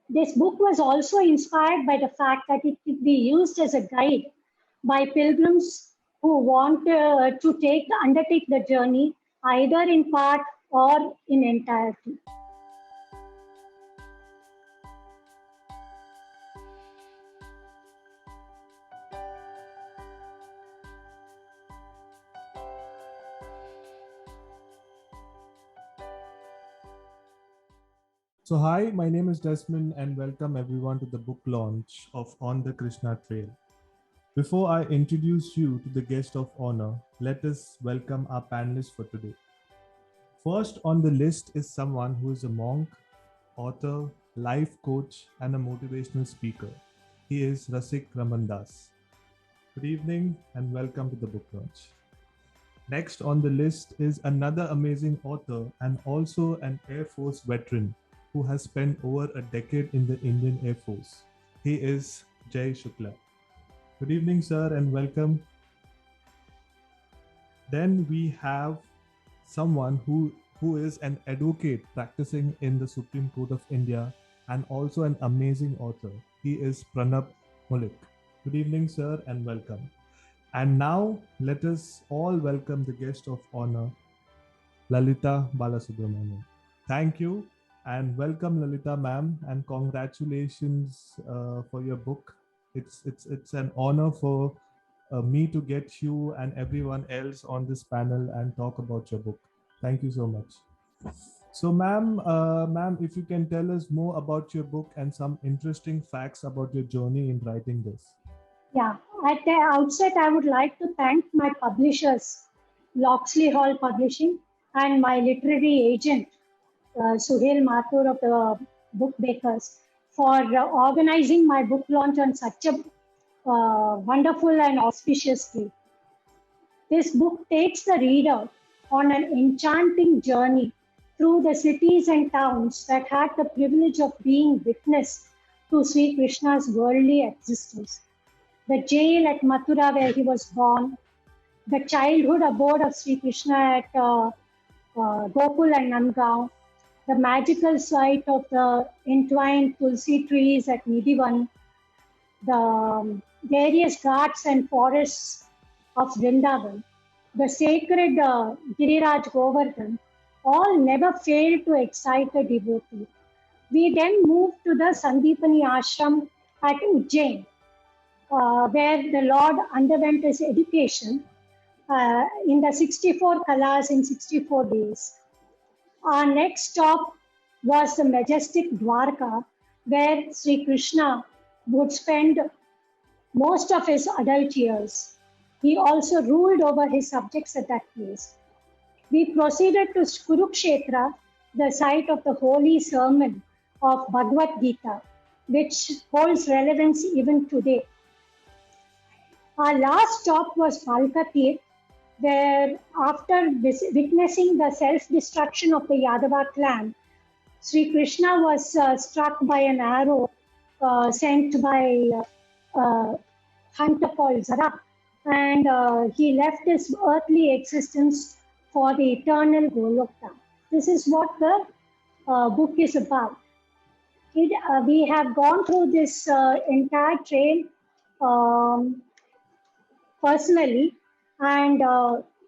This book was also inspired by the fact that it could be used as a guide by pilgrims who want to undertake the journey either in part or in entirety. So hi, my name is Desmond and welcome everyone to the book launch of On the Krishna Trail. Before I introduce you to the guest of honor, let us welcome our panelists for today. First on the list is someone who is a monk, author, life coach, and a motivational speaker. He is Rasikaraman. Good evening and welcome to the book launch. Next on the list is another amazing author and also an Air Force veteran who has spent over a decade in the Indian Air Force. He is Shukla. Good evening, sir, and welcome. Then we have someone who is an advocate practicing in the Supreme Court of India and also an amazing author. He is Pranab Mullick. Good evening, sir, and welcome. And now let us all welcome the guest of honor, Lalitha Balasubramanian. Thank you and welcome, Lalitha ma'am, and congratulations for your book. It's an honor for me to get you and everyone else on this panel and talk about your book. Thank you so much. So, ma'am, if you can tell us more about your book and some interesting facts about your journey in writing this. Yeah, at the outset, I would like to thank my publishers, Locksley Hall Publishing, and my literary agent, Suhail Mathur of the Book Bakers, for organizing my book launch on such a wonderful and auspicious day. This book takes the reader on an enchanting journey through the cities and towns that had the privilege of being witness to Sri Krishna's worldly existence. The jail at Mathura where he was born, the childhood abode of Sri Krishna at Gokul and Nandgaon, the magical sight of the entwined tulsi trees at Nidhivan, the various ghats and forests of Vrindavan, the sacred Giriraj Govardhan, all never fail to excite the devotee. We then moved to the Sandipani Ashram at Ujjain, where the Lord underwent his education in the 64 kalas in 64 days. Our next stop was the majestic Dwarka, where Sri Krishna would spend most of his adult years. He also ruled over his subjects at that place. We proceeded to Kurukshetra, the site of the holy sermon of Bhagavad Gita, which holds relevance even today. Our last stop was Palkatir, where after witnessing the self-destruction of the Yadava clan, Sri Krishna was struck by an arrow sent by a hunter called Zara, and he left his earthly existence for the eternal Golokta. This is what the book is about. We have gone through this entire trail personally and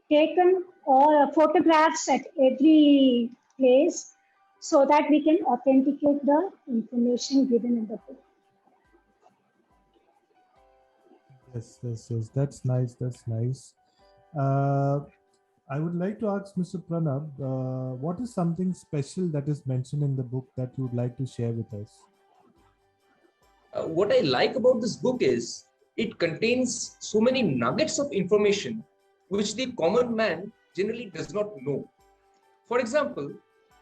taken all photographs at every place so that we can authenticate the information given in the book. Yes. That's nice. I would like to ask Mr. Pranab, what is something special that is mentioned in the book that you would like to share with us? What I like about this book is it contains so many nuggets of information which the common man generally does not know. For example,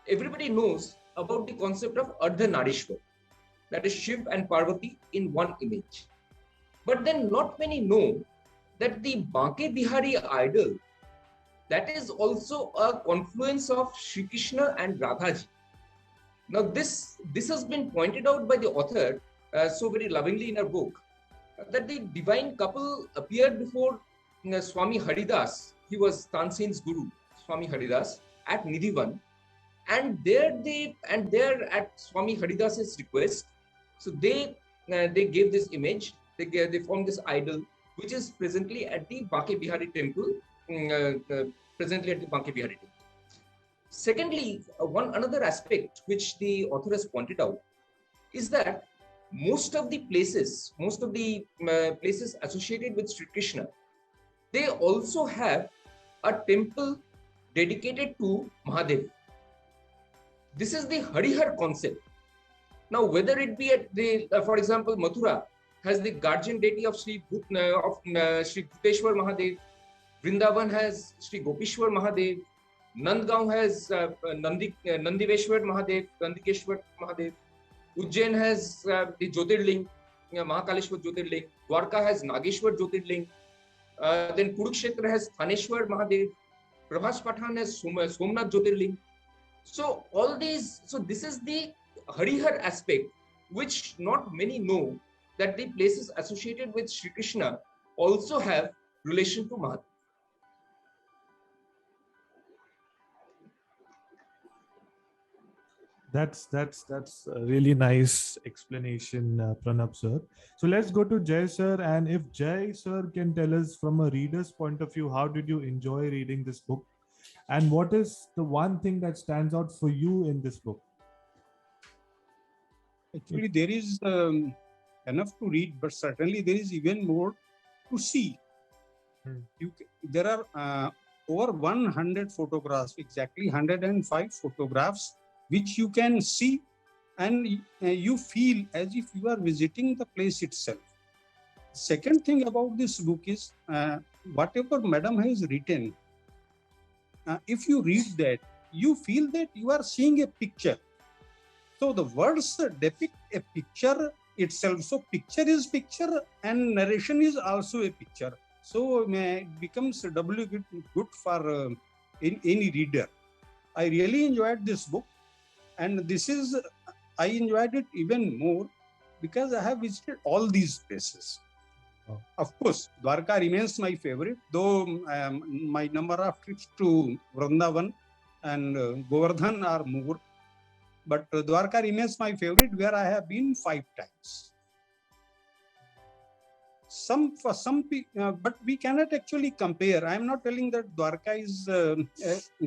everybody knows about the concept of Ardhanarishwar, that is Shiv and Parvati in one image. But then not many know that the Banke Bihari idol, that is also a confluence of Shri Krishna and Radhaji. Now this has been pointed out by the author so very lovingly in her book, that the divine couple appeared before Swami Haridas. He was Tansen's guru, Swami Haridas, at Nidhivan, and there at Swami Haridas's request, So they gave this image, they formed this idol, which is presently at the Banke Bihari temple, presently at the Banke Bihari temple. Secondly, another aspect which the author has pointed out is that most of the places associated with Sri Krishna, they also have a temple dedicated to Mahadev. This is the Harihar concept. Now, whether it be at the, for example, Mathura has the guardian deity of Sri Bhuteshwar Mahadev, Vrindavan has Sri Gopishwar Mahadev, Nandgaon has Nandiveshwar Mahadev, Nandikeshwar Mahadev, Ujjain has the Jyotirling, Mahakaleshwar Jyotirling, Dwarka has Nageshwar Jyotirling, then Kurukshetra has Thaneshwar Mahadev, Prabhas Pathan has Somnath Jyotirling. So all these, so this is the Harihar aspect, which not many know, that the places associated with Sri Krishna also have relation to Mahadev. That's a really nice explanation, Pranab sir. So let's go to Jay sir, and if Jay sir can tell us from a reader's point of view, how did you enjoy reading this book, and what is the one thing that stands out for you in this book? Actually, there is enough to read, but certainly there is even more to see. There are over 100 photographs, exactly 105 photographs, which you can see, and you feel as if you are visiting the place itself. Second thing about this book is whatever Madam has written, if you read that, you feel that you are seeing a picture. So the words depict a picture itself. So picture is picture and narration is also a picture. So it becomes doubly good for any reader. I really enjoyed this book, and I enjoyed it even more because I have visited all these places. Oh. Of course, Dwarka remains my favorite, though my number of trips to Vrindavan and Govardhan are more. But Dwarka remains my favorite, where I have been 5 times. For some people, but we cannot actually compare. I am not telling that Dwarka is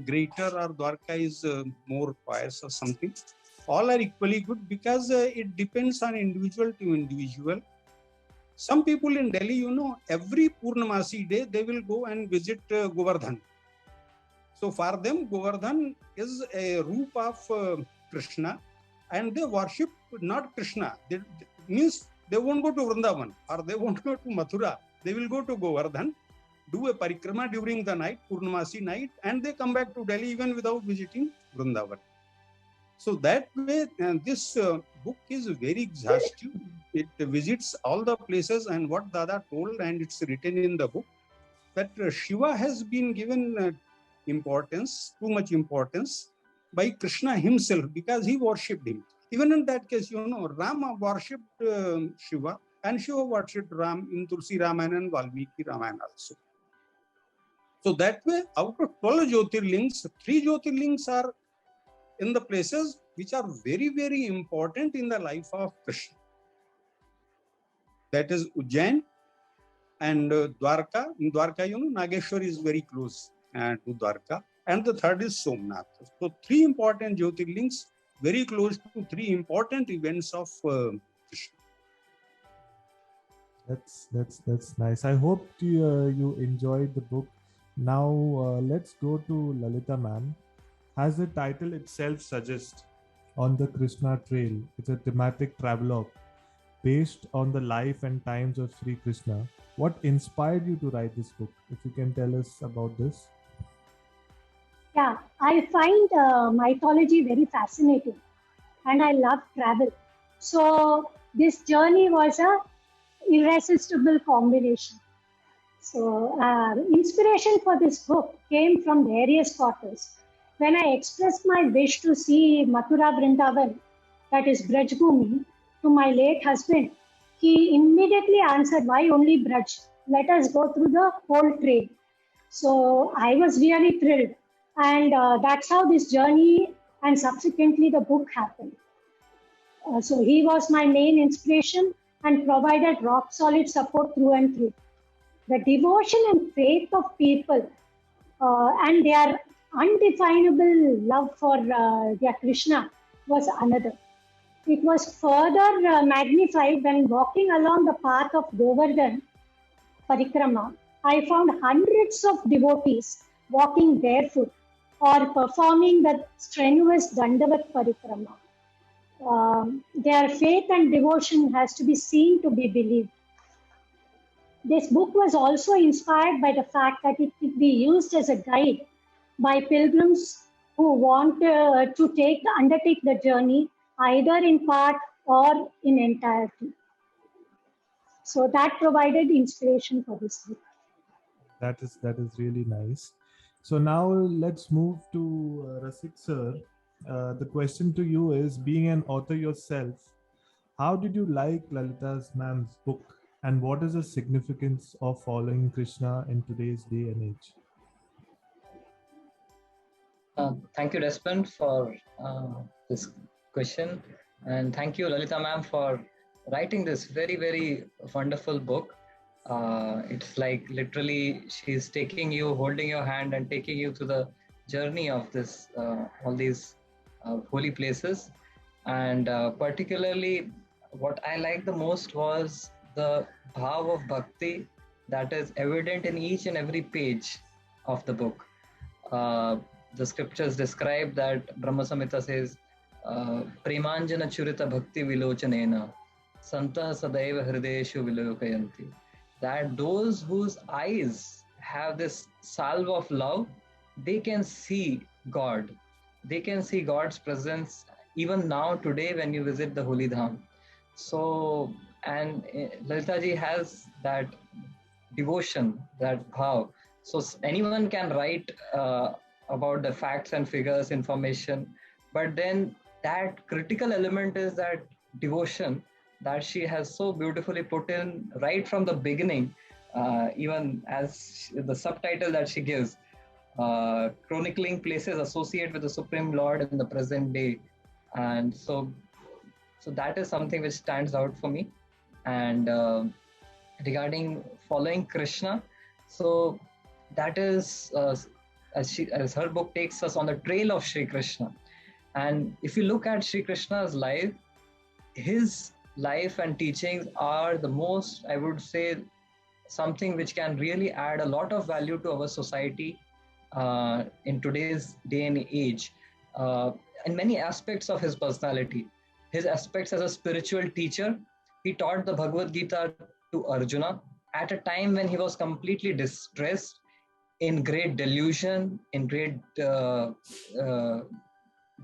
greater or Dwarka is more pious or something. All are equally good because it depends on individual to individual. Some people in Delhi, every Purnamasi day, they will go and visit Govardhan. So for them, Govardhan is a roop of Krishna, and they worship not Krishna. Means they won't go to Vrindavan or they won't go to Mathura. They will go to Govardhan, do a parikrama during the night, Purnamasi night, and they come back to Delhi even without visiting Vrindavan. So that way, this book is very exhaustive. It visits all the places, and what Dada told, and it's written in the book, that Shiva has been given importance, too much importance, by Krishna himself, because he worshipped him. Even in that case, Rama worshipped Shiva, and Shiva worshipped Ram in Tulsi Ramayana and Valmiki Ramayana also. So that way, out of 12 Jyotirlings, 3 Jyotirlings are in the places which are very, very important in the life of Krishna. That is Ujjain and Dwarka. In Dwarka, Nageshwar is very close to Dwarka. And the third is Somnath. So 3 important Jyotirlings, very close to 3 important events of Krishna. That's nice. I hope you enjoyed the book. Now let's go to Lalitha ma'am. As the title itself suggests, On the Krishna Trail, it's a thematic travelogue based on the life and times of Sri Krishna. What inspired you to write this book? If you can tell us about this. Yeah, I find mythology very fascinating, and I love travel. So this journey was a irresistible combination. So inspiration for this book came from various quarters. When I expressed my wish to see Mathura Vrindavan, that is Braj Bhumi, to my late husband, he immediately answered, "Why only Braj? Let us go through the whole trail." So I was really thrilled. And that's how this journey and subsequently the book happened. So he was my main inspiration and provided rock solid support through and through. The devotion and faith of people and their undefinable love for their Krishna was another. It was further magnified when walking along the path of Govardhan Parikrama. I found hundreds of devotees walking barefoot or performing the strenuous Dandavat Parikrama. Their faith and devotion has to be seen to be believed. This book was also inspired by the fact that it could be used as a guide by pilgrims who want to undertake the journey either in part or in entirety. So that provided inspiration for this book. That is really nice. So now let's move to Rasik sir. The question to you is, being an author yourself, how did you like Lalita's ma'am's book, and what is the significance of following Krishna in today's day and age? Thank you, Desmond, for this question, and thank you, Lalitha ma'am, for writing this very, very wonderful book. It's like literally she's taking you, holding your hand and taking you through the journey of this, all these holy places. And particularly what I liked the most was the bhav of bhakti that is evident in each and every page of the book. The scriptures describe that Brahma Samhita says, Premanjana churita bhakti vilochanena, santa sadaiva hrideshu vilokayanti. That those whose eyes have this salve of love, they can see God. They can see God's presence even now today when you visit the Holy Dham. So, and Lalita ji has that devotion, that bhav. So anyone can write about the facts and figures, information, but then that critical element is that devotion that she has so beautifully put in right from the beginning, even as the subtitle that she gives, chronicling places associated with the Supreme Lord in the present day. And so that is something which stands out for me. And regarding following Krishna, so that is, as her book takes us on the trail of Sri Krishna. And if you look at Sri Krishna's life, his life and teachings are the most, I would say, something which can really add a lot of value to our society in today's day and age. In many aspects of his personality, his aspects as a spiritual teacher, he taught the Bhagavad Gita to Arjuna at a time when he was completely distressed, in great delusion, in great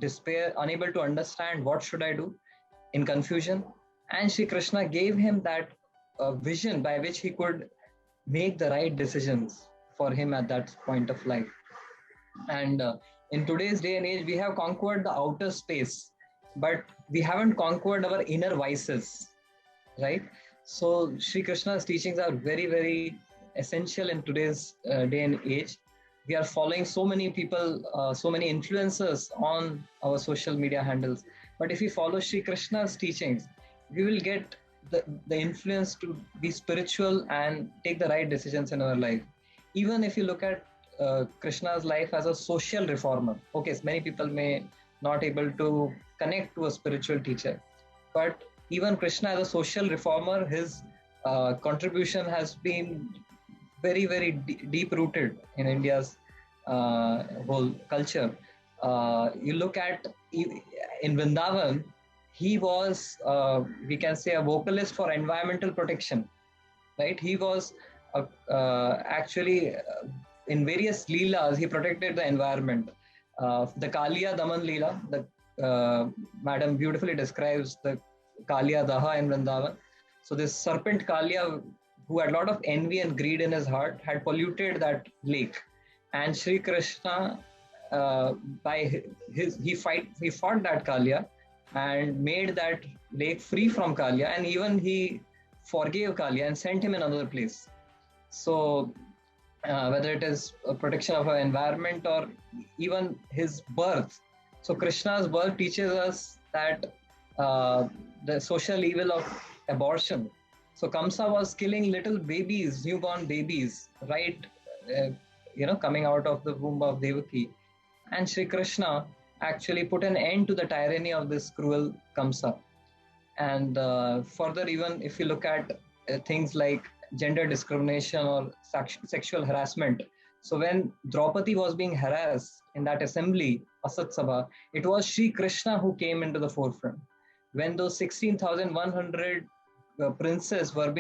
despair, unable to understand what should I do, in confusion. And Sri Krishna gave him that vision by which he could make the right decisions for him at that point of life. And in today's day and age, we have conquered the outer space, but we haven't conquered our inner vices, right? So Sri Krishna's teachings are very, very essential in today's day and age. We are following so many people, so many influencers on our social media handles. But if we follow Sri Krishna's teachings, we will get the influence to be spiritual and take the right decisions in our life. Even if you look at Krishna's life as a social reformer, okay, so many people may not able to connect to a spiritual teacher, but even Krishna as a social reformer, his contribution has been very, very deep-rooted in India's whole culture. You look at, in Vrindavan, he was, we can say, a vocalist for environmental protection, right? He was actually, in various leelas, he protected the environment. The Kaliya Daman Leela, the madam beautifully describes the Kaliya Daha in Vrindavan. So this serpent Kaliya, who had a lot of envy and greed in his heart, had polluted that lake. And Sri Krishna, he fought that Kaliya and made that lake free from Kaliya, and even he forgave Kaliya and sent him in another place. So whether it is a protection of our environment or even his birth. So Krishna's birth teaches us that the social evil of abortion. So Kamsa was killing little babies, newborn babies, right? Coming out of the womb of Devaki. And Sri Krishna actually put an end to the tyranny of this cruel Kamsa. And further, even if you look at things like gender discrimination or sexual harassment. So when Draupadi was being harassed in that assembly, Asat Sabha, it was Sri Krishna who came into the forefront. When those 16,100 princes were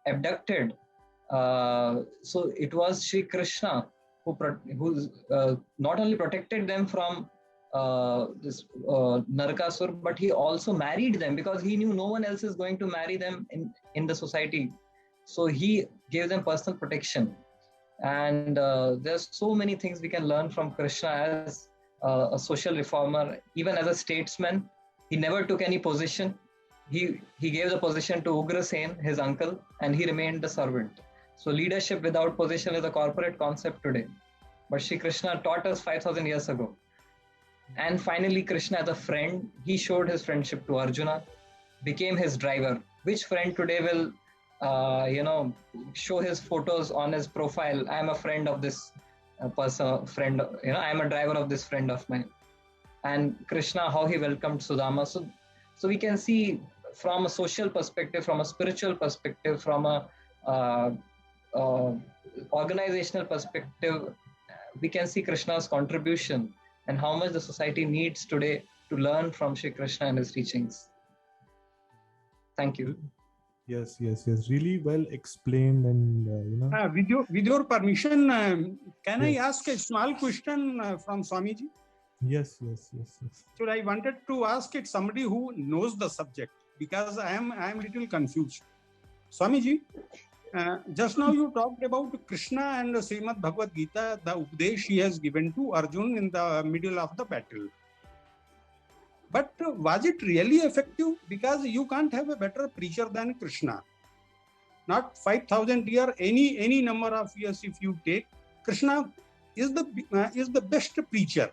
abducted, so it was Sri Krishna who not only protected them from this Narakasur, but he also married them because he knew no one else is going to marry them in the society. So he gave them personal protection. And there's so many things we can learn from Krishna as a social reformer, even as a statesman. He never took any position. He gave the position to Ugra Sen, his uncle, and he remained the servant. So leadership without position is a corporate concept today. But Shri Krishna taught us 5,000 years ago. And finally, Krishna as a friend, he showed his friendship to Arjuna, became his driver. Which friend today will, show his photos on his profile? I am a friend of this person, friend, I am a driver of this friend of mine. And Krishna, how he welcomed Sudama. So we can see from a social perspective, from a spiritual perspective, from a organizational perspective, we can see Krishna's contribution and how much the society needs today to learn from Shri Krishna and his teachings. Thank you. Yes. Really well explained, and with your permission, can I ask a small question from Swamiji? Yes. So I wanted to ask it somebody who knows the subject, because I am a little confused. Swamiji, just now you talked about Krishna and Srimad Bhagavad Gita, the Upadesh he has given to Arjun in the middle of the battle. But was it really effective? Because you can't have a better preacher than Krishna. Not 5,000 years, any number of years if you take, Krishna is the best preacher.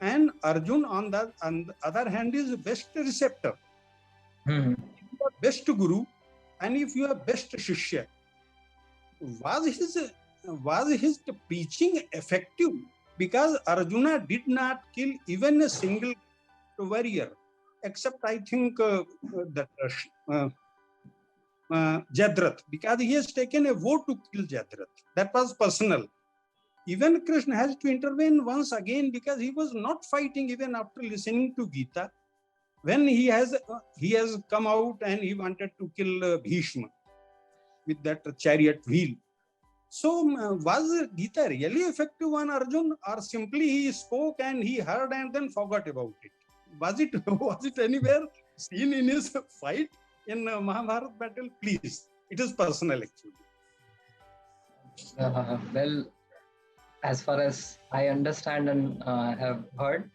And Arjun on the other hand is best receptor. Mm-hmm. If you are best guru, and if you are best shishya, was his preaching effective? Because Arjuna did not kill even a single warrior, except I think Jadrath, because he has taken a vote to kill Jadrath. That was personal. Even Krishna has to intervene once again, because he was not fighting even after listening to Gita. When he has come out and he wanted to kill Bhishma with that chariot wheel. So was Gita really effective on Arjun, or simply he spoke and he heard and then forgot about it? Was it anywhere seen in his fight in Mahabharata battle? Please, it is personal actually. Well, as far as I understand and have heard,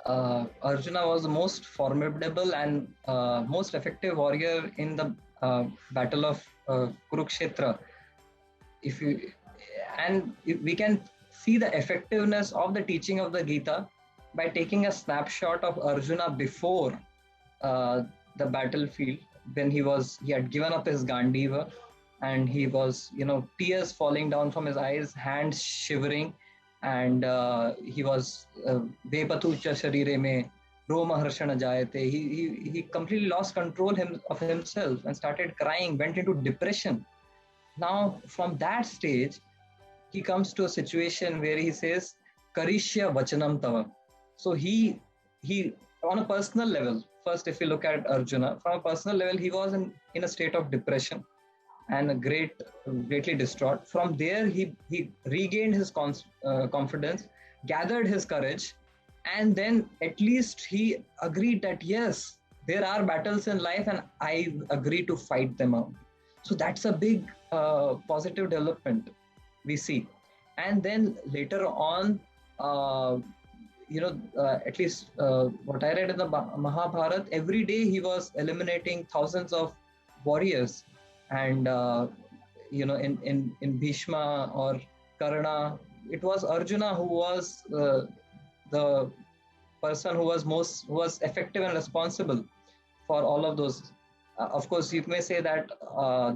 Arjuna was the most formidable and most effective warrior in the battle of Kurukshetra. We can see the effectiveness of the teaching of the Gita by taking a snapshot of Arjuna before the battlefield, when he had given up his Gandiva, and he was, tears falling down from his eyes, hands shivering, and he was Vepatucha Sharire me Roma Harshana Jayate. He completely lost control of himself and started crying, went into depression. Now, from that stage, he comes to a situation where he says, Karishya Vachanam Tava. So he on a personal level, first if you look at Arjuna, from a personal level, he was in a state of depression and greatly distraught. From there, he regained his confidence, gathered his courage, and then at least he agreed that yes, there are battles in life and I agree to fight them out. So that's a big positive development we see. And then later on, at least what I read in the Mahabharata, every day he was eliminating thousands of warriors. And, in Bhishma or Karna, it was Arjuna who was the person who was effective and responsible for all of those. Of course, you may say that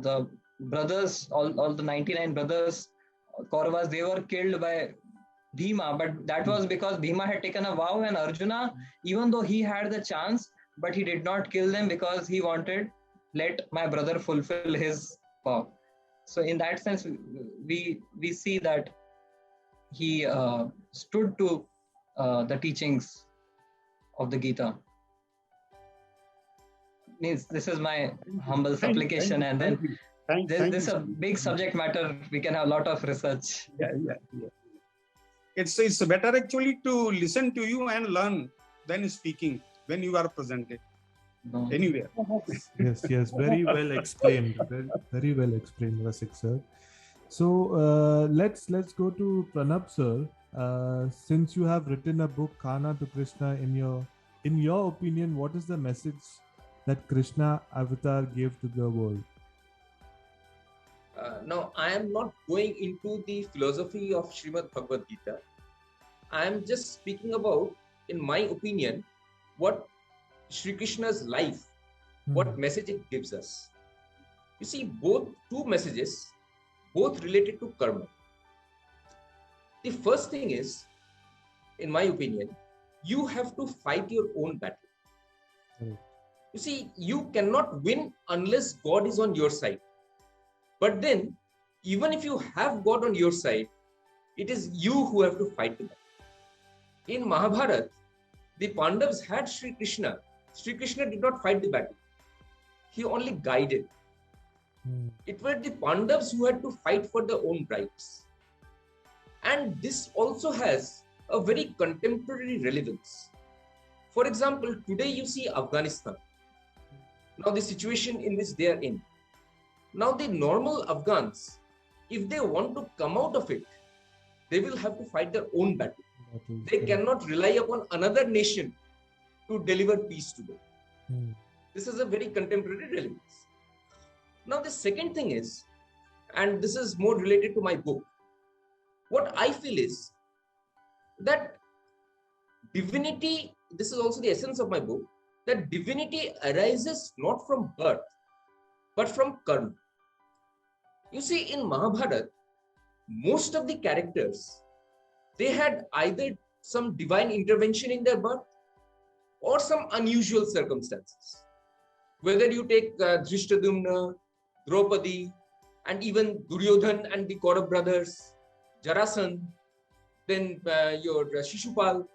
the brothers, all the 99 brothers, Kauravas, they were killed by Bhima, but that was because Bhima had taken a vow, and Arjuna, even though he had the chance, but he did not kill them because he wanted, let my brother fulfill his vow. So in that sense, we see that he stood to the teachings of the Gita. Means this is my humble supplication, and then this is a big subject matter. We can have a lot of research. Yeah. It's better actually to listen to you and learn than speaking when you are presented anywhere. Yes, very well explained. Very well explained, Rasik sir. So let's go to Pranab sir. Since you have written a book, Khana to Krishna, in your opinion, what is the message that Krishna avatar gave to the world? Now, I am not going into the philosophy of Srimad Bhagavad Gita. I am just speaking about, in my opinion, what Sri Krishna's life, what message it gives us. You see, two messages, both related to karma. The first thing is, in my opinion, you have to fight your own battle. You see, you cannot win unless God is on your side. But then, even if you have God on your side, it is you who have to fight the battle. In Mahabharata, the Pandavas had Sri Krishna. Sri Krishna did not fight the battle. He only guided. It were the Pandavas who had to fight for their own rights. And this also has a very contemporary relevance. For example, today you see Afghanistan. Now the situation in which they are in. Now the normal Afghans, if they want to come out of it, they will have to fight their own battle. They cannot rely upon another nation to deliver peace to them. This is a very contemporary relevance. Now the second thing is, and this is more related to my book, what I feel is that divinity, this is also the essence of my book, that divinity arises not from birth, but from karma. You see, in Mahabharata, most of the characters, they had either some divine intervention in their birth or some unusual circumstances. Whether you take Drishtadumna, Draupadi, and even Duryodhan and the Kaurav brothers, Jarasandh, then your Shishupal.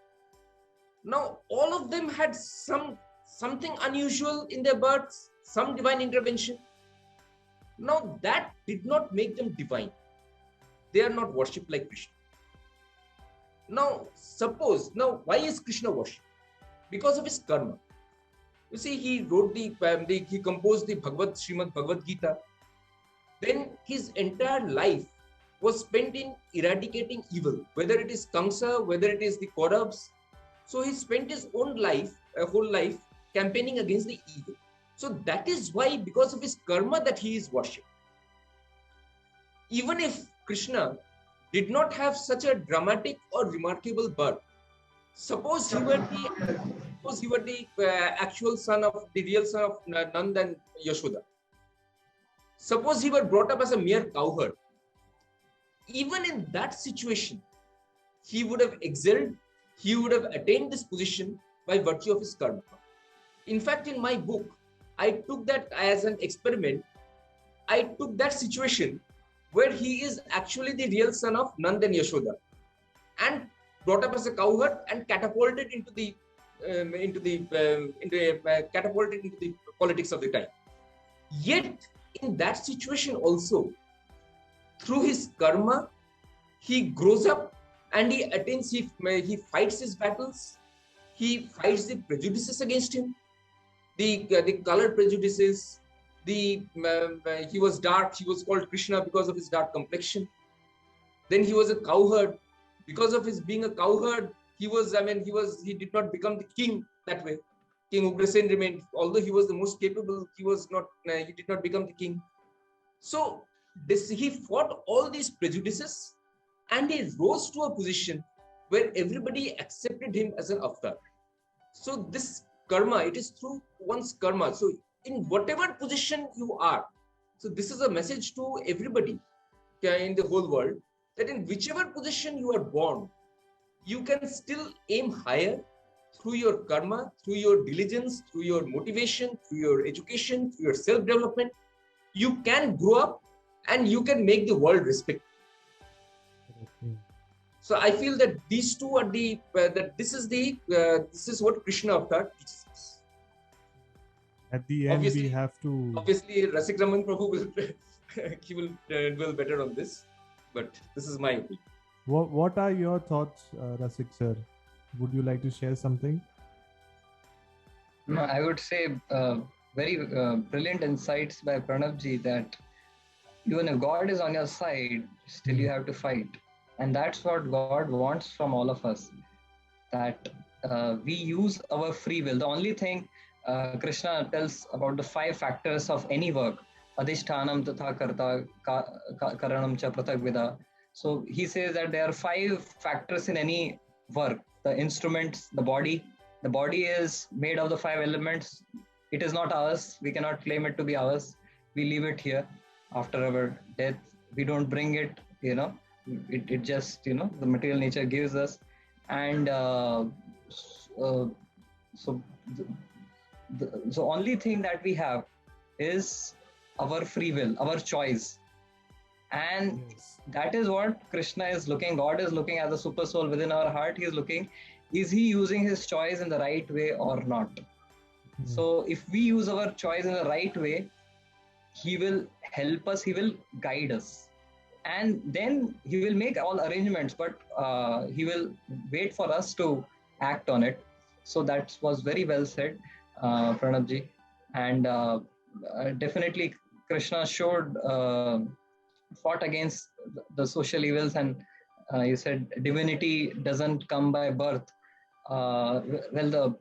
Now, all of them had something unusual in their births, some divine intervention. Now, that did not make them divine. They are not worshipped like Krishna. Now, why is Krishna worshipped? Because of his karma. You see, he wrote he composed the Srimad Bhagavad Gita. Then his entire life was spent in eradicating evil, whether it is Kamsa, whether it is the Kauravas. So he spent his own life, a whole life, campaigning against the evil. So that is why, because of his karma, that he is worshipped. Even if Krishna did not have such a dramatic or remarkable birth, suppose he were the actual son of the real son of Nand and Yashoda. Suppose he were brought up as a mere cowherd. Even in that situation, he would have excelled, he would have attained this position by virtue of his karma. In fact, in my book, I took that as an experiment. I took that situation where he is actually the real son of Nand and Yashoda, and brought up as a cowherd and catapulted into the politics of the time. Yet, in that situation also, through his karma, he grows up and he attains, he fights his battles, he fights the prejudices against him, the color prejudices, he was dark, he was called Krishna because of his dark complexion. Then he was a cowherd. Because of his being a cowherd, he did not become the king that way. King Ugrasen remained, although he was the most capable, he did not become the king. So he fought all these prejudices and he rose to a position where everybody accepted him as an avatar. So this karma, it is through one's karma. So in whatever position you are, so this is a message to everybody in the whole world, that in whichever position you are born, you can still aim higher through your karma, through your diligence, through your motivation, through your education, through your self-development. You can grow up and you can make the world respect. So I feel that these two are the, this is what Krishna Avatar teaches us. At the end, Obviously, we have to... Obviously, Rasikaraman Prabhu will, he will dwell better on this, but this is my opinion. What are your thoughts, Rasik sir? Would you like to share something? No, I would say very brilliant insights by Pranab ji, that even if God is on your side, still you have to fight. And that's what God wants from all of us, that we use our free will. The only thing Krishna tells about the 5 factors of any work, adhishtanam tatha karta karanam cha prathagvida. So he says that there are 5 factors in any work. The instruments, the body. The body is made of the 5 elements. It is not ours. We cannot claim it to be ours. We leave it here after our death. We don't bring it, it just, the material nature gives us. And so the only thing that we have is our free will, our choice. And that is what Krishna is looking, God is looking as a super soul within our heart. He is looking, is he using his choice in the right way or not? So if we use our choice in the right way, he will help us, he will guide us. And then he will make all arrangements, but he will wait for us to act on it. So that was very well said, Pranab ji. And definitely Krishna fought against the social evils, and you said divinity doesn't come by birth. The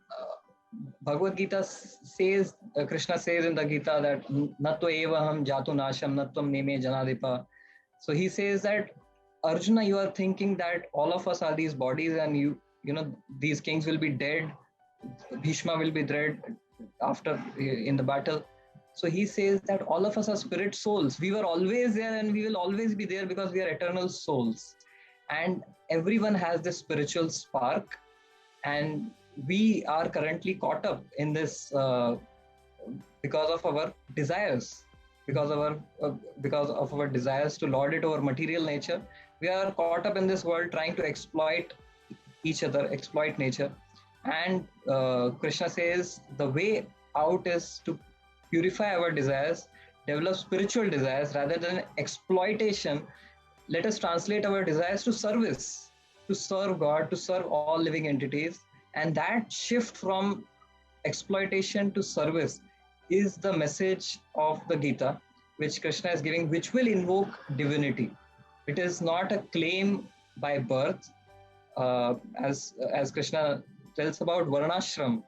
Bhagavad Gita says, Krishna says in the Gita that Natto evaham jatu nasham natvam neme janadipa. So he says that, Arjuna, you are thinking that all of us are these bodies, and these kings will be dead. Bhishma will be dead after in the battle. So he says that all of us are spirit souls. We were always there and we will always be there because we are eternal souls. And everyone has this spiritual spark. And we are currently caught up in this because of our desires. Because of our desires to lord it over material nature, we are caught up in this world trying to exploit each other, exploit nature. And Krishna says the way out is to purify our desires, develop spiritual desires rather than exploitation. Let us translate our desires to service, to serve God, to serve all living entities. And that shift from exploitation to service is the message of the Gita, which Krishna is giving, which will invoke divinity. It is not a claim by birth, as Krishna tells about Varnashram,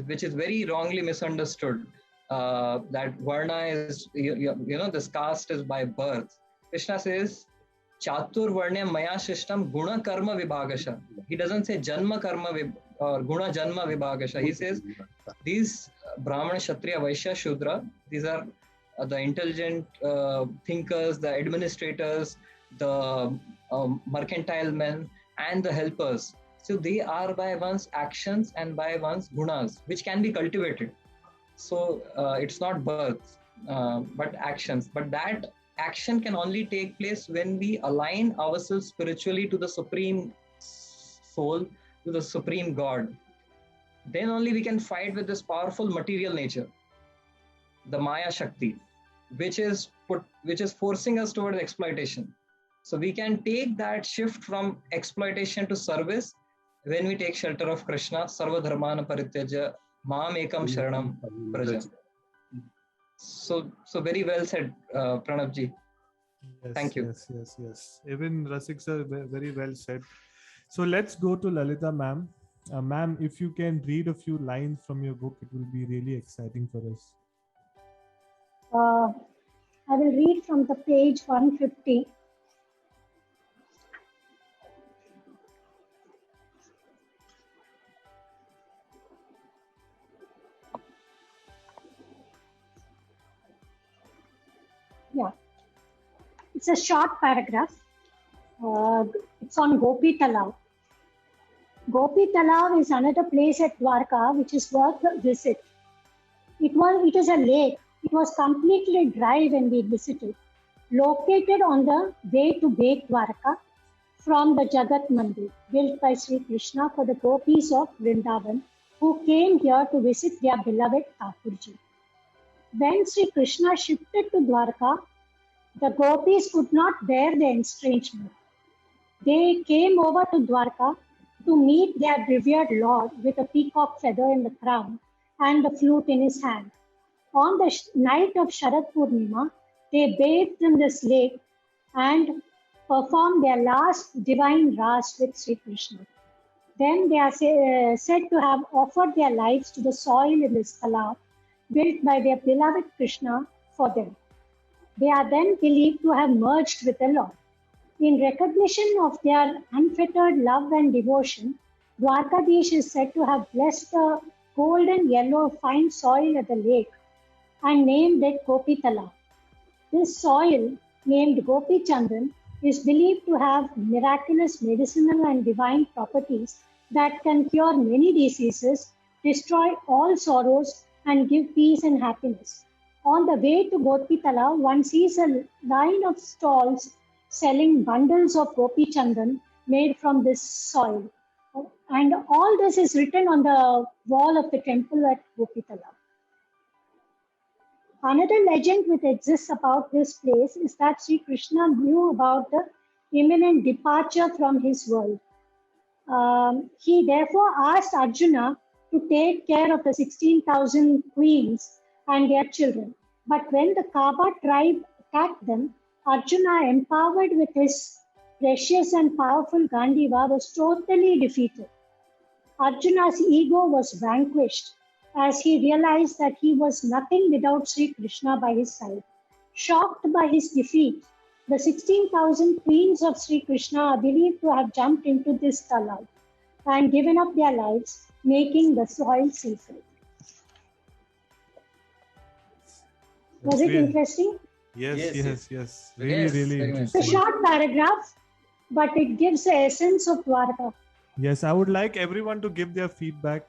which is very wrongly misunderstood. That Varna is, this caste is by birth. Krishna says, Chatur Varne Maya Shishtam Guna Karma Vibhagasha. He doesn't say Janma Karma or Guna Janma Vibhagasha. He says, these Brahmana, Kshatriya, Vaishya, Shudra, these are the intelligent thinkers, the administrators, the mercantile men, and the helpers. So they are by one's actions and by one's gunas, which can be cultivated. So it's not birth, but actions. But that action can only take place when we align ourselves spiritually to the Supreme Soul, to the Supreme God. Then only we can fight with this powerful material nature, the Maya Shakti, which is forcing us towards exploitation. So we can take that shift from exploitation to service when we take shelter of Krishna, Sarva Dharmana Parityaja, Maam Ekam Sharanam Praja. So very well said, Pranab ji. Yes, Thank you. Yes. Even Rasik sir, very well said. So let's go to Lalitha ma'am. Ma'am, if you can read a few lines from your book, it will be really exciting for us. I will read from the page 150. Yeah, it's a short paragraph. It's on Gopi Talav. Gopi Talav is another place at Dwarka which is worth a visit. It is a lake. It was completely dry when we visited. Located on the way to Bet Dwarka from the Jagat Mandir, built by Sri Krishna for the gopis of Vrindavan, who came here to visit their beloved Thakurji. When Sri Krishna shifted to Dwarka, the gopis could not bear the estrangement. They came over to Dwarka to meet their revered Lord with a peacock feather in the crown and the flute in his hand. On the night of Sharad Purnima, they bathed in this lake and performed their last divine ras with Sri Krishna. Then they are said to have offered their lives to the soil in this talab built by their beloved Krishna for them. They are then believed to have merged with the Lord. In recognition of their unfettered love and devotion, Dwarkadish is said to have blessed the golden yellow fine soil at the lake and named it Gopi Talab. This soil, named Gopi Chandan, is believed to have miraculous medicinal and divine properties that can cure many diseases, destroy all sorrows, and give peace and happiness. On the way to Gopi Talab, one sees a line of stalls selling bundles of Gopi Chandan made from this soil. And all this is written on the wall of the temple at Gopi Talab. Another legend which exists about this place is that Sri Krishna knew about the imminent departure from his world. He therefore asked Arjuna to take care of the 16,000 queens and their children. But when the Kaba tribe attacked them, Arjuna, empowered with his precious and powerful Gandiva, was totally defeated. Arjuna's ego was vanquished as he realized that he was nothing without Sri Krishna by his side. Shocked by his defeat, the 16,000 queens of Sri Krishna are believed to have jumped into this talab and given up their lives, making the soil sacred. Was it interesting? Yes. Really interesting. It's a short paragraph, but it gives the essence of Dwarka. Yes, I would like everyone to give their feedback.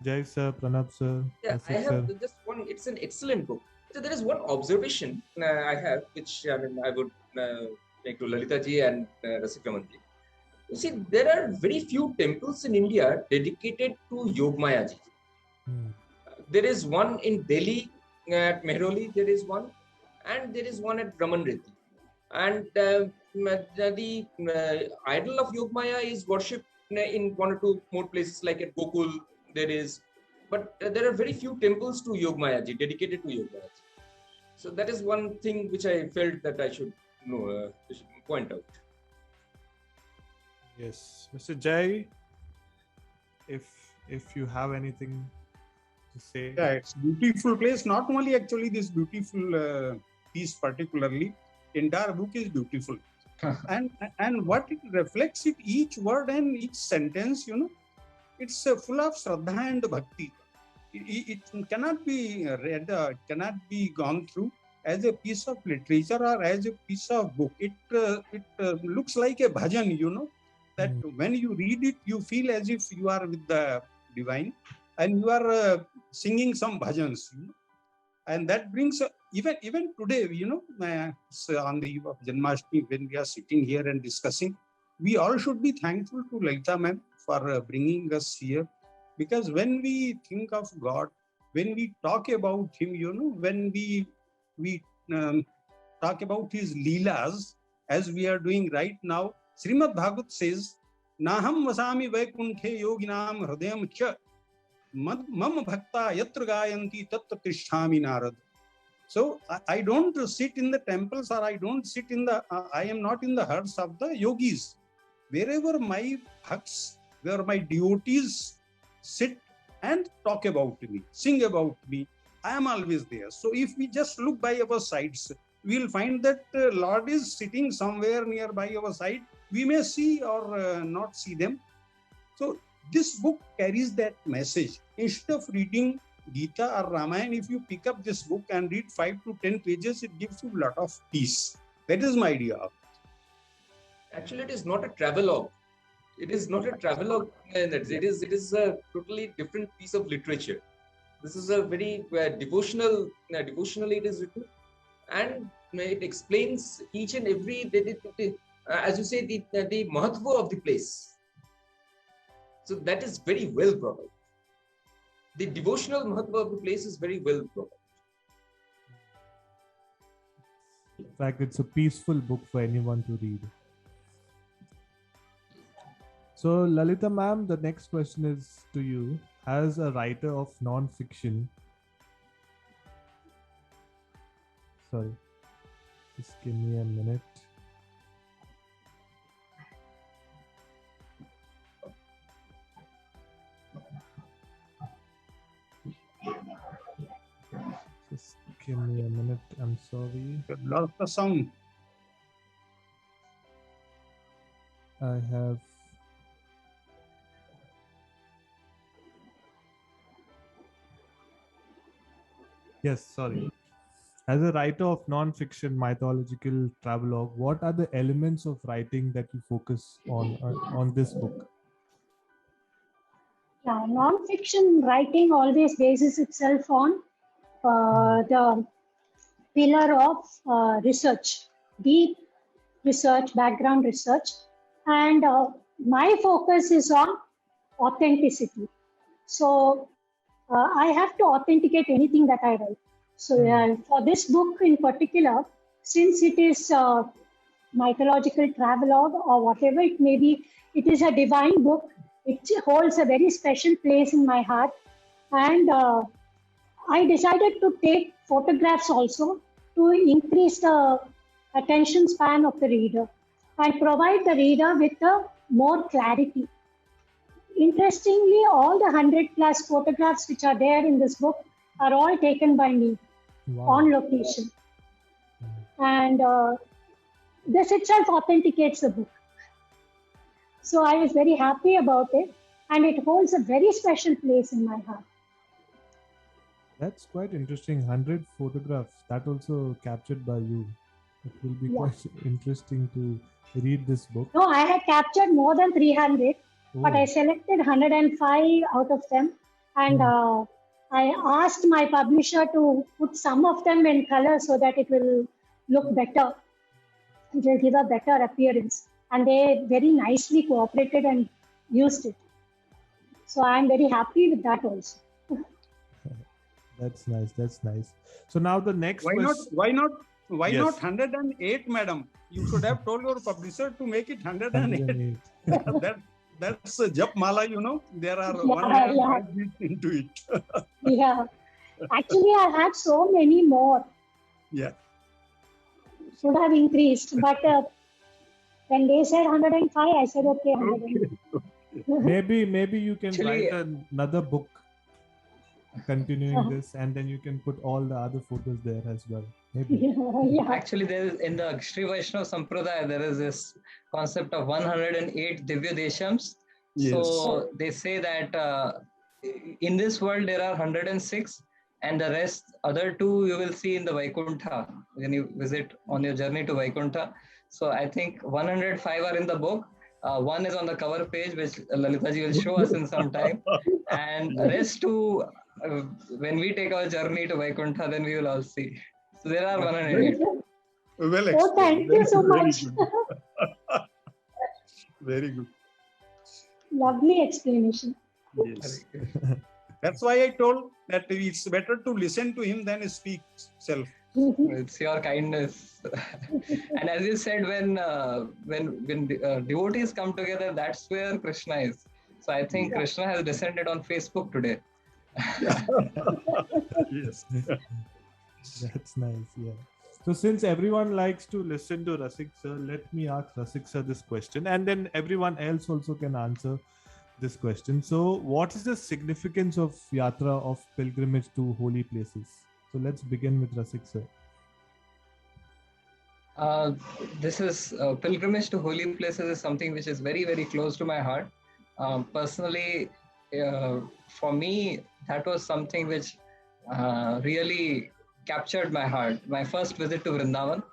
Jai sir, Pranab sir. Yeah, Rasik I have sir. just one. It's an excellent book. So there is one observation I have, which I would make to Lalitha ji and Rasikaraman ji. You see, there are very few temples in India dedicated to Yogmaya ji. There is one in Delhi at Mehroli. There is one, and there is one at Raman Reddy. And the idol of Yogmaya is worshipped in one or two more places, like at Gokul. There is, but there are very few temples to Yogmaya ji, dedicated to Yogmaya ji. So that is one thing which I felt that I should point out. Yes, Mr. Jai, if you have anything to say. Yeah, it's a beautiful place. Not only actually this beautiful piece particularly, entire book is beautiful. and what it reflects, each word and each sentence, it's full of Shraddha and Bhakti. It cannot be read, cannot be gone through as a piece of literature or as a piece of book. It looks like a bhajan, that when you read it, you feel as if you are with the divine and you are singing some bhajans. And that brings, even today, on the eve of Janmashtami, when we are sitting here and discussing, we all should be thankful to Lalitha ma'am for bringing us here. Because when we think of God, when we talk about him, when we talk about his leelas, as we are doing right now, Srimad Bhagavad says, Naham vasami vaikunthe yoginam hridayam cha mam bhakta yatra gayanti tatta tishtami narad. So I don't sit in the temples, or I don't sit in the, I am not in the hearts of the yogis. Wherever my bhakts, where my devotees sit and talk about me, sing about me, I am always there. So if we just look by our sides, we will find that Lord is sitting somewhere nearby our side. We may see or not see them. So this book carries that message. Instead of reading Gita or Ramayana, if you pick up this book and read 5 to 10 pages, it gives you a lot of peace. That is my idea. Actually, it is not a travelogue. It is not a travelogue. It is a totally different piece of literature. This is a very devotional. Devotionally, it is written, and it explains each and every, as you say, the mahatva of the place. So that is very well brought out. The devotional mahatva of the place is very well brought out. In fact, it's a peaceful book for anyone to read. So, Lalitha ma'am, the next question is to you. As a writer of non-fiction, sorry, just give me a minute. Just give me a minute. I'm sorry. Lost the sound. I have. Yes, sorry. As a writer of non-fiction mythological travelogue, what are the elements of writing that you focus on this book? Yeah, non-fiction writing always bases itself on the pillar of research, deep research, background research, and my focus is on authenticity. So I have to authenticate anything that I write. So for this book in particular, since it is mythological travelogue or whatever it may be, it is a divine book. It holds a very special place in my heart. And I decided to take photographs also to increase the attention span of the reader and provide the reader with more clarity. Interestingly, all the 100+ photographs which are there in this book are all taken by me on location. And this itself authenticates the book. So I was very happy about it, and it holds a very special place in my heart. That's quite interesting. 100 photographs, that also captured by you. It will be quite interesting to read this book. No, I had captured more than 300. But I selected 105 out of them, and I asked my publisher to put some of them in color so that it will look better. It will give a better appearance, and they very nicely cooperated and used it. So I am very happy with that also. That's nice. That's nice. So now the next Why not 108, madam? You should have told your publisher to make it 108. That's a jap mala, you know. There are 105 bits into it. Yeah. Actually, I had so many more. Yeah. Should have increased. But when they said 105, I said, okay, 105. Maybe you can write another book continuing this, and then you can put all the other photos there as well. Maybe. Yeah. Actually, there is, in the Shri Vaishnava Sampradaya, there is this concept of 108 Divya Deshams. Yes. So they say that in this world there are 106, and the rest, other two, you will see in the Vaikuntha when you visit on your journey to Vaikuntha. So I think 105 are in the book. One is on the cover page, which Lalitha ji will show us in some time. And rest two, when we take our journey to Vaikuntha, then we will all see. So there are 108. Well explained. Thank you so much. Very good. Lovely explanation. Yes. That's why I told that it's better to listen to him than speak self. It's your kindness. And as you said, when devotees come together, that's where Krishna is. So I think Krishna has descended on Facebook today. Yes. That's nice. Yeah. So since everyone likes to listen to Rasik sir, let me ask Rasik sir this question, and then everyone else also can answer this question. So what is the significance of yatra, of pilgrimage to holy places? So let's begin with Rasik sir. This is pilgrimage to holy places is something which is very, very close to my heart. Personally, for me, that was something which really captured my heart. My first visit to Vrindavan,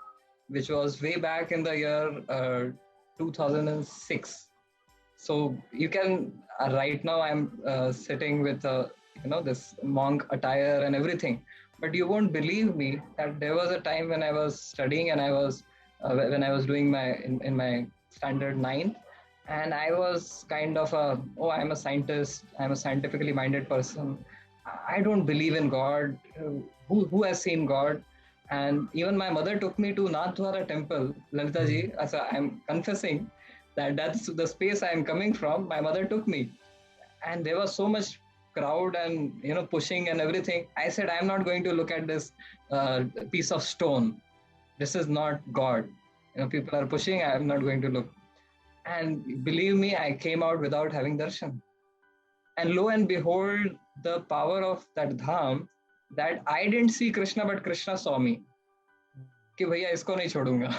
which was way back in the year 2006. So you can, right now I'm sitting with, this monk attire and everything. But you won't believe me that there was a time when I was studying and when I was doing in my standard 9th, and I was kind of I'm a scientist, I'm a scientifically minded person. I don't believe in God. Who has seen God? And even my mother took me to Nathdwara temple, Lalita ji. So I'm confessing that that's the space I am coming from. My mother took me, and there was so much crowd and pushing and everything. I said, I'm not going to look at this piece of stone. This is not God. People are pushing. I'm not going to look. And believe me, I came out without having darshan. And lo and behold, the power of that dham, that I didn't see Krishna, but Krishna saw me. Ki bhaiya isko nahi chodunga.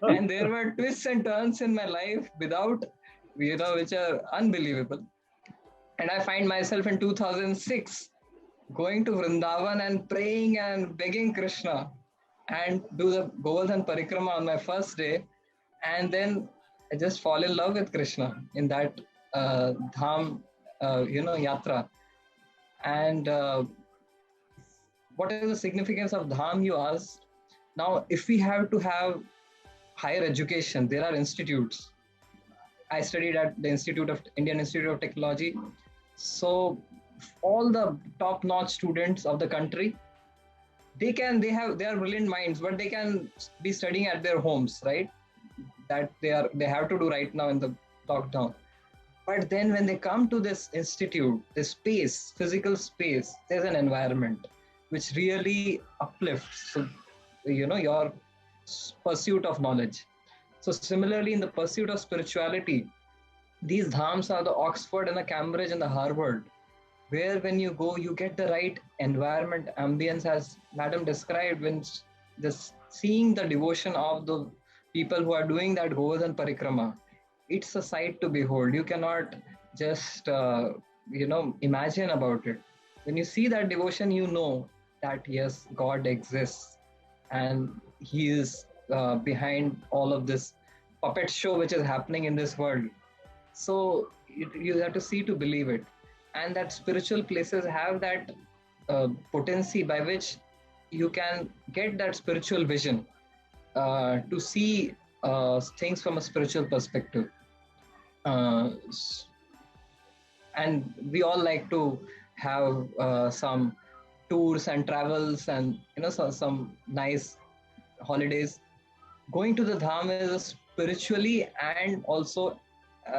And there were twists and turns in my life without, which are unbelievable. And I find myself in 2006 going to Vrindavan and praying and begging Krishna and do the Govardhan Parikrama on my first day. And then I just fall in love with Krishna in that dham, yatra. And what is the significance of dham, you asked? Now, if we have to have higher education, there are institutes. I studied at the Indian Institute of Technology. So all the top-notch students of the country, they are brilliant minds, but they can be studying at their homes, right? That they have to do right now in the lockdown. But then when they come to this institute, this space, physical space, there's an environment which really uplifts, so, your pursuit of knowledge. So similarly, in the pursuit of spirituality, these dhams are the Oxford and the Cambridge and the Harvard, where when you go, you get the right environment, ambience, as Madam described, when seeing the devotion of the people who are doing that Govardhan Parikrama. It's a sight to behold. You cannot just, imagine about it. When you see that devotion, you know that, yes, God exists and He is behind all of this puppet show which is happening in this world. So you have to see to believe it. And that spiritual places have that potency by which you can get that spiritual vision to see things from a spiritual perspective. And we all like to have some tours and travels and some nice holidays. Going to the dham is a spiritually and also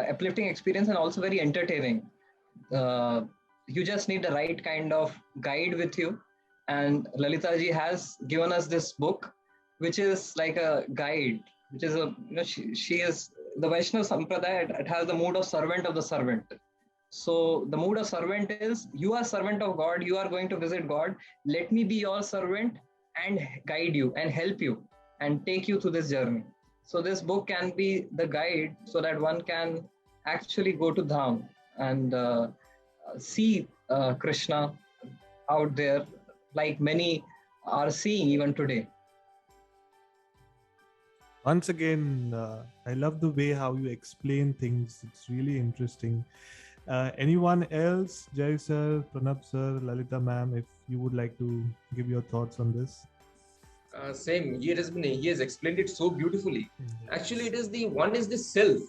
uplifting experience, and also very entertaining. You just need the right kind of guide with you, and Lalita ji has given us this book, which is like a guide, which is she is the Vaishnava Sampradaya. It has the mood of servant of the servant. So the mood of servant is, you are servant of God, you are going to visit God, let me be your servant and guide you and help you and take you through this journey. So this book can be the guide so that one can actually go to dham and see Krishna out there, like many are seeing even today. Once again, I love the way how you explain things. It's really interesting. Anyone else, Jay sir, Pranab sir, Lalita ma'am, if you would like to give your thoughts on this? Same. He has explained it so beautifully. Actually, one is the self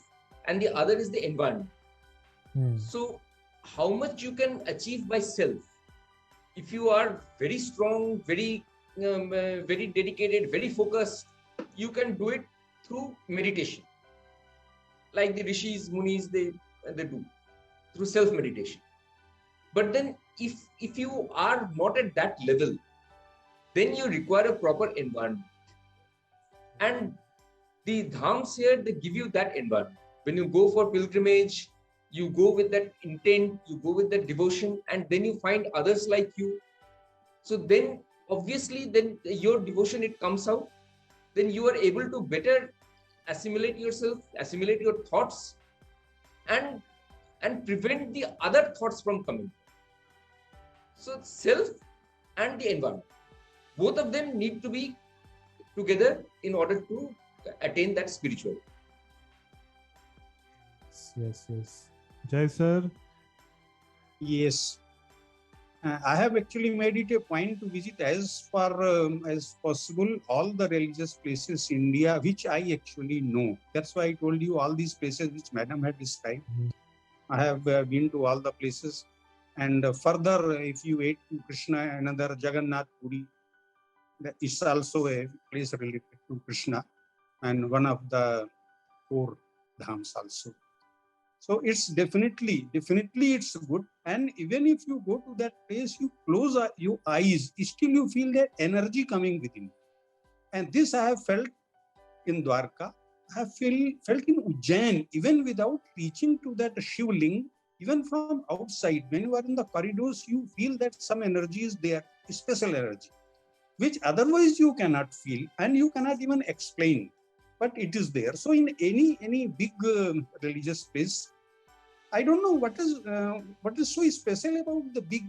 and the other is the environment. So how much you can achieve by self? If you are very strong, very dedicated, very focused, you can do it through meditation. Like the rishis, munis, they do through self-meditation. But then if you are not at that level, then you require a proper environment. And the dhams here, they give you that environment. When you go for pilgrimage, you go with that intent, you go with that devotion, and then you find others like you. So then, obviously, then your devotion, it comes out. Then you are able to better assimilate yourself, assimilate your thoughts, and and prevent the other thoughts from coming. So self and the environment, both of them need to be together in order to attain that spirituality. Yes, yes. Jai sir. Yes. I have actually made it a point to visit as far as possible all the religious places in India which I actually know. That's why I told you all these places which Madam had described. I have been to all the places. And further, if you add to Krishna, another Jagannath Puri, that is also a place related to Krishna and one of the 4 dhams also. So it's definitely it's good. And even if you go to that place, you close your eyes, still you feel that energy coming within. And this I have felt in Dwarka. I have felt in Ujjain, even without reaching to that Shivling, even from outside, when you are in the corridors, you feel that some energy is there, special energy, which otherwise you cannot feel and you cannot even explain, but it is there. So in any big religious place, I don't know what is so special about the big.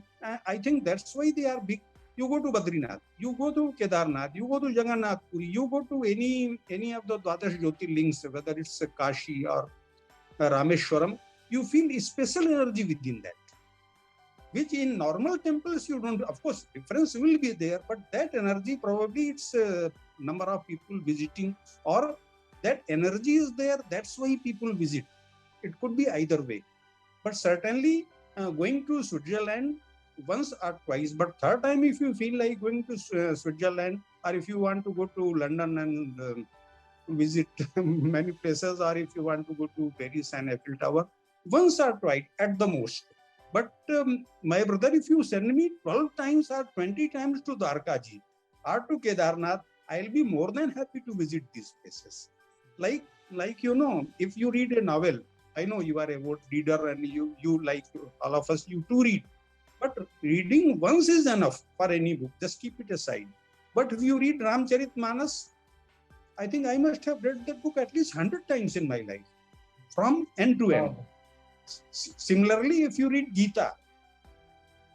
I think that's why they are big. You go to Badrinath, you go to Kedarnath, you go to Jagannath Puri, you go to any of the Dwadash Jyotirlings, whether it's Kashi or Rameshwaram, you feel a special energy within that, which in normal temples you don't. Of course, difference will be there, but that energy probably it's a number of people visiting, or that energy is there. That's why people visit. It could be either way, but certainly going to Switzerland once or twice, but third time if you feel like going to Switzerland, or if you want to go to London and visit many places, or if you want to go to Paris and Eiffel Tower, once or twice at the most. But my brother, if you send me 12 times or 20 times to Dwarkaji or to Kedarnath, I'll be more than happy to visit these places. Like if you read a novel, I know you are a word reader and you like all of us, you too read. But reading once is enough for any book. Just keep it aside. But if you read Ramcharitmanas, I think I must have read that book at least 100 times in my life, from end to end. Similarly, if you read Gita,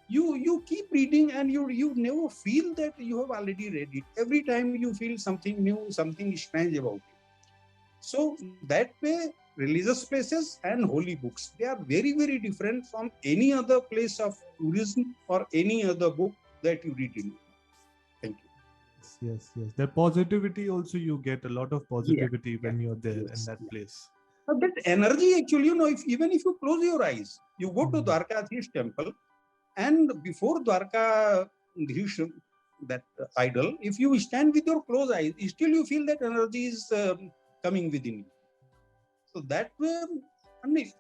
you keep reading and you never feel that you have already read it. Every time you feel something new, something strange about it. So that way, religious places and holy books, they are very, very different from any other place of tourism or any other book that you read in. Thank you. Yes. The positivity also, you get a lot of positivity when you're there in that place. But that energy actually, even if you close your eyes, you go to Dwarkadhish temple, and before Dwarkadhish, that idol, if you stand with your closed eyes, still you feel that energy is coming within you. So that way,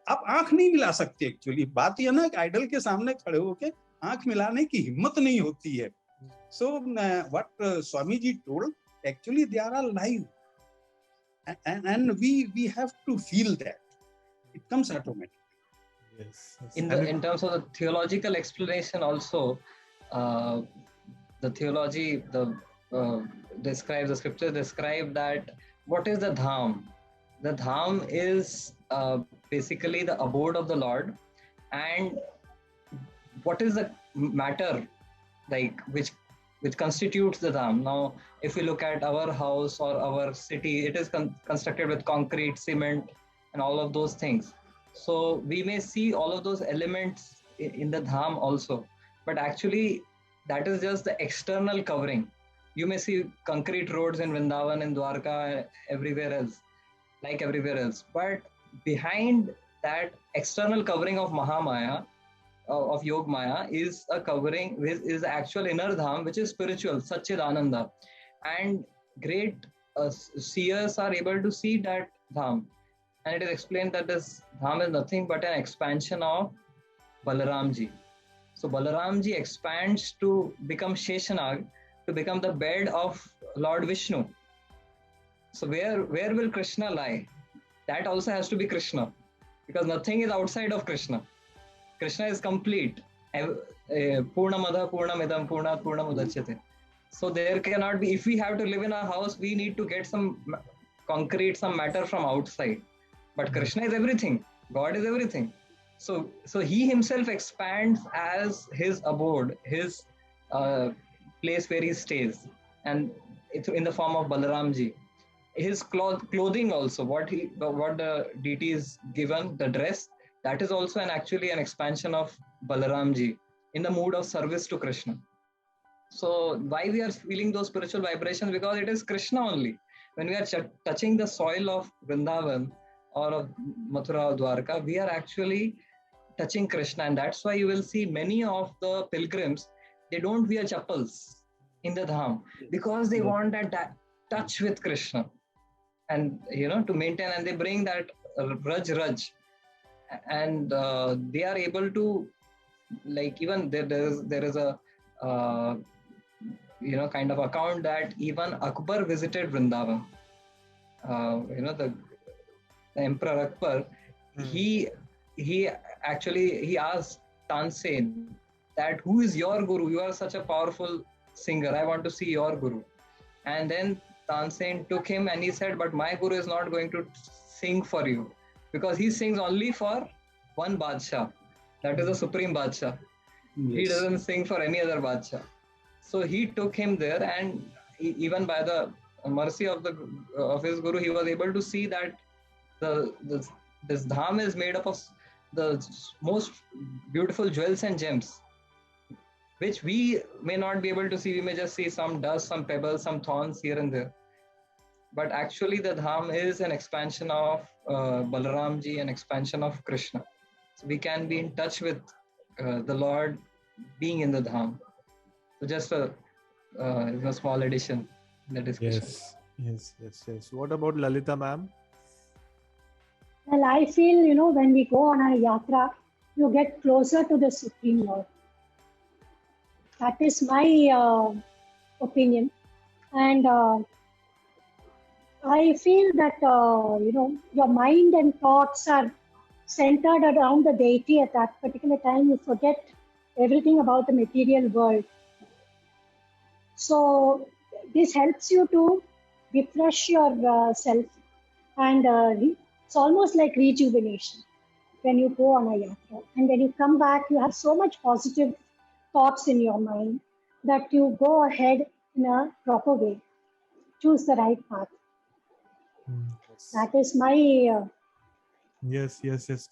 आप आंख नहीं मिला सकते actually. बात यह ना idol के सामने खड़े होके आंख मिलाने की हिम्मत नहीं होती है. So what Swami ji told, actually they are alive, and we have to feel that. It comes automatically. Yes. In terms of the theological explanation also, the theology, the scripture describe that what is the dham? The dham is basically the abode of the Lord, and what is the matter like which constitutes the dham? Now, if we look at our house or our city, it is constructed with concrete, cement, and all of those things. So we may see all of those elements in the dham also, but actually that is just the external covering. You may see concrete roads in Vrindavan, in Dwarka, everywhere else, but behind that external covering of Mahamaya, of Yog Maya, is a covering, is the actual inner dham, which is spiritual, Satchidananda. And great seers are able to see that dham. And it is explained that this dham is nothing but an expansion of Balaramji. So Balaramji expands to become Sheshanag, to become the bed of Lord Vishnu. So where will Krishna lie? That also has to be Krishna, because nothing is outside of Krishna. Krishna is complete. Purnamada, Purnamidam, Purnat, Purnamudachyate. So there cannot be, if we have to live in a house, we need to get some concrete, some matter from outside. But Krishna is everything. God is everything. So he himself expands as his abode, his place where he stays, and it's in the form of Balaramji. His clothing also, what the deity is given, the dress, that is also actually an expansion of Balaramji in the mood of service to Krishna. So why we are feeling those spiritual vibrations? Because it is Krishna only. When we are touching the soil of Vrindavan or of Mathura or Dwarka, we are actually touching Krishna. And that's why you will see many of the pilgrims, they don't wear chappals in the dham because they want that touch with Krishna. And, to maintain, and they bring that Raj. And they are able to, like, even there is a, kind of account that even Akbar visited Vrindavan. The Emperor Akbar, he asked Tansen that, who is your guru? You are such a powerful singer. I want to see your guru. And then Tansen took him and he said, but my guru is not going to sing for you, because he sings only for one Badshah. That is the Supreme Badshah. Yes. He doesn't sing for any other Badshah. So he took him there, and even by the mercy of his guru, he was able to see that this dham is made up of the most beautiful jewels and gems, which we may not be able to see. We may just see some dust, some pebbles, some thorns here and there. But actually the dham is an expansion of Balaramji, an expansion of Krishna. So we can be in touch with the Lord being in the dham. So just a small addition in the discussion. Yes. What about Lalitha ma'am? Well, I feel, when we go on a yatra, you get closer to the Supreme Lord. That is my opinion. And I feel that, your mind and thoughts are centered around the deity at that particular time. You forget everything about the material world. So this helps you to refresh yourself, and it's almost like rejuvenation when you go on a yatra. And when you come back, you have so much positive thoughts in your mind that you go ahead in a proper way. Choose the right path. Yes. That is my... Yes.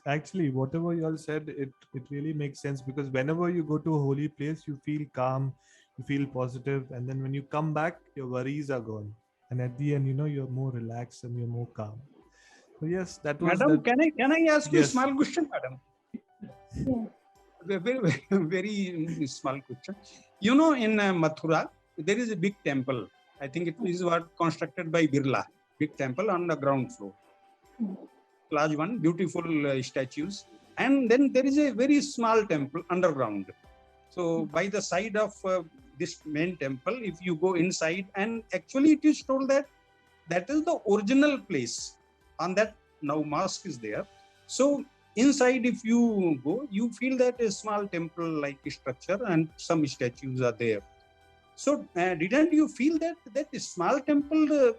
Actually, whatever you all said, it really makes sense, because whenever you go to a holy place, you feel calm, you feel positive, and then when you come back, your worries are gone. And at the end, you're more relaxed and you're more calm. So yes, that was... Madam, can I ask you a small question, madam? Yeah. Very, very small question. In Mathura, there is a big temple. I think it is constructed by Birla. Big temple on the ground floor. Large one, beautiful statues. And then there is a very small temple underground. So by the side of this main temple, if you go inside, and actually it is told that is the original place. On that, now mosque is there. So inside, if you go, you feel that a small temple-like structure and some statues are there. So didn't you feel that small temple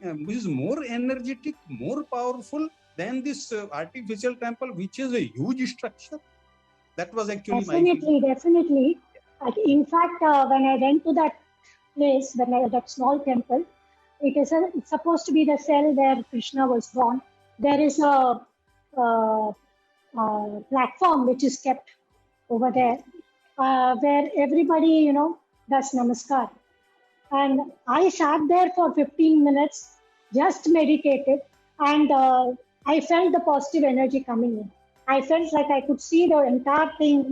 is more energetic, more powerful than this artificial temple, which is a huge structure? That was actually Definitely. In fact, when I went to that place, that small temple, it's supposed to be the cell where Krishna was born. There is a platform which is kept over there, where everybody, does namaskar. And I sat there for 15 minutes, just meditated, and I felt the positive energy coming in. I felt like I could see the entire thing,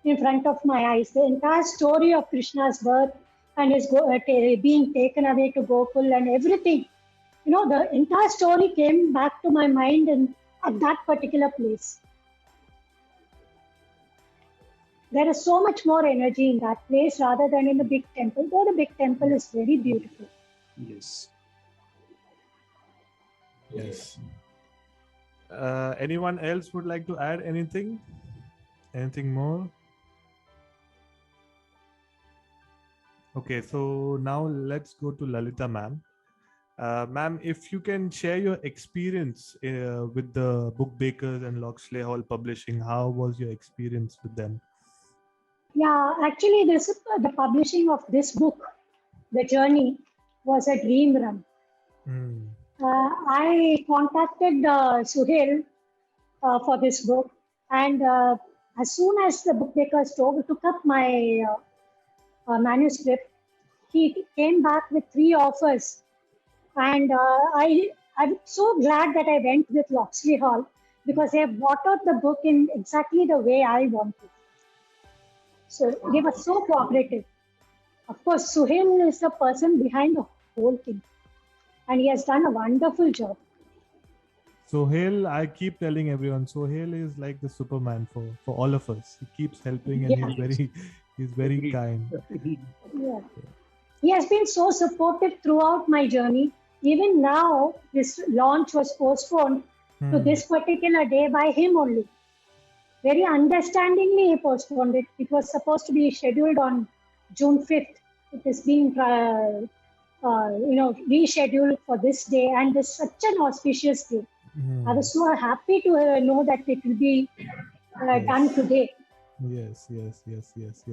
in front of my eyes. The entire story of Krishna's birth and his being taken away to Gokul and everything. The entire story came back to my mind and at that particular place. There is so much more energy in that place rather than in the big temple, though the big temple is very beautiful. Yes. Anyone else would like to add anything? Anything more? Okay, so now let's go to Lalitha ma'am. Ma'am, if you can share your experience with the Book Bakers and Locksley Hall Publishing, how was your experience with them? Yeah, actually, the publishing of this book, The Journey, was a dream run. I contacted Suhail for this book, and as soon as the bookmakers took up my manuscript, he came back with 3 offers, and I'm so glad that I went with Locksley Hall because they have brought out the book in exactly the way I wanted. So they were so cooperative. Of course, Suhail is the person behind the whole thing, and he has done a wonderful job. Sohail, I keep telling everyone, Sohail is like the Superman for all of us. He keeps helping, and he's very kind. Yeah. He has been so supportive throughout my journey. Even now, this launch was postponed to this particular day by him only. Very understandingly, he postponed it. It was supposed to be scheduled on June 5th. It is being rescheduled for this day, and it's such an auspicious day. I was so happy to know that it will be done today. Yes.